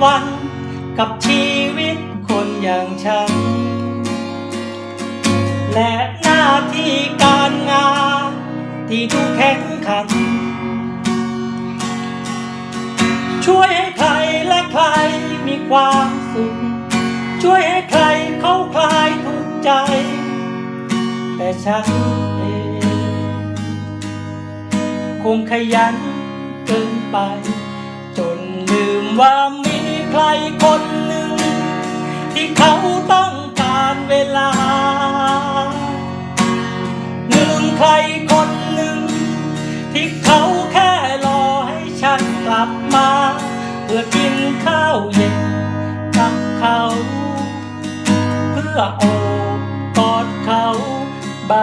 วันกับชีวิตคนอย่างฉันและหน้าที่การงานที่ดูแข็งขันช่วยให้ใครและใครมีความสุขช่วยให้ใครเขาคลายทุกข์ใจแต่ฉันเองคงขยันเกินไปจนลืมว่ามีใครคนหนึ่งที่เขาต้องการเวลาลืมใครคนหนึ่งที่เขาแค่รอให้ฉันกลับมาเพื่อกินข้าวเย็นกับเขาเพื่อโอบกอดเขาบ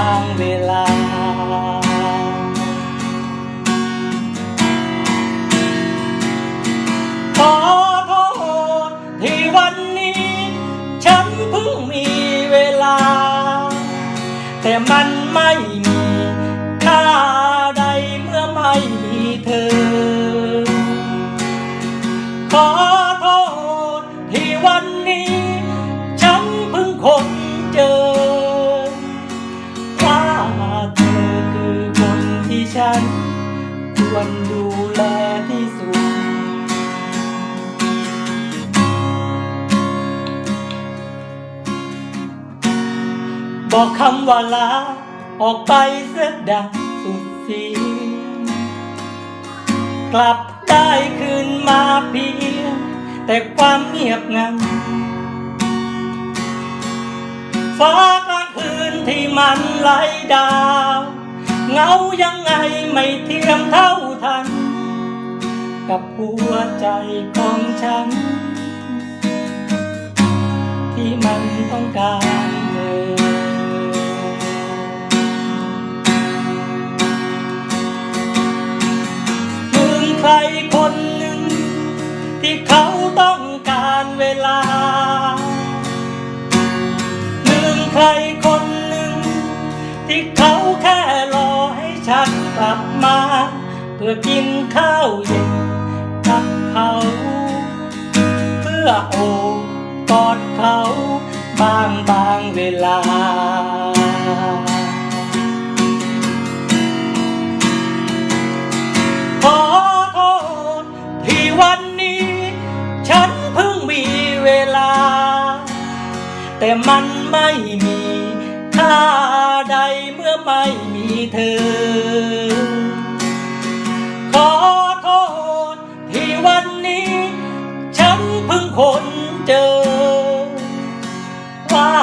างเวลาขอโทษที่วันนี้ฉันเพิ่งมีเวลาแต่มันไม่มีค่าใดเมื่อไม่มีเธอขอโทษที่วันนี้ฉันเพิ่งค้นเจอว่าเธอคือคนที่ฉันควรดูแลที่สุดบอกคำว่าลาออกไปเสียดังสุดเสียงกลับได้คืนมาเพียงแต่ความเงียบงันฟ้ากลางคืนที่มันไล่ดาวเงายังไงไม่เทียมเท่าทันกับหัวใจของฉันที่มันต้องการเธอใครคนหนึ่งที่เขาต้องการเวลาลืมใครคนหนึ่งที่เขาแค่รอให้ฉันกลับมาเพื่อกินข้าวเย็นกับเขาเพื่อโอบกอดเขาบางเวลาวันนี้ฉันเพิ่งมีเวลาแต่มันไม่มีค่าใดเมื่อไม่มีเธอขอโทษที่วันนี้ฉันเพิ่งค้นเจอว่า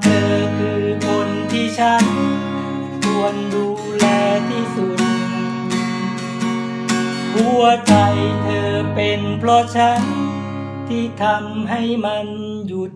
เธอคือคนที่ฉันควรดูแลที่สุดหัวใจเธอเป็นเพราะฉันที่ทำให้มันหยุด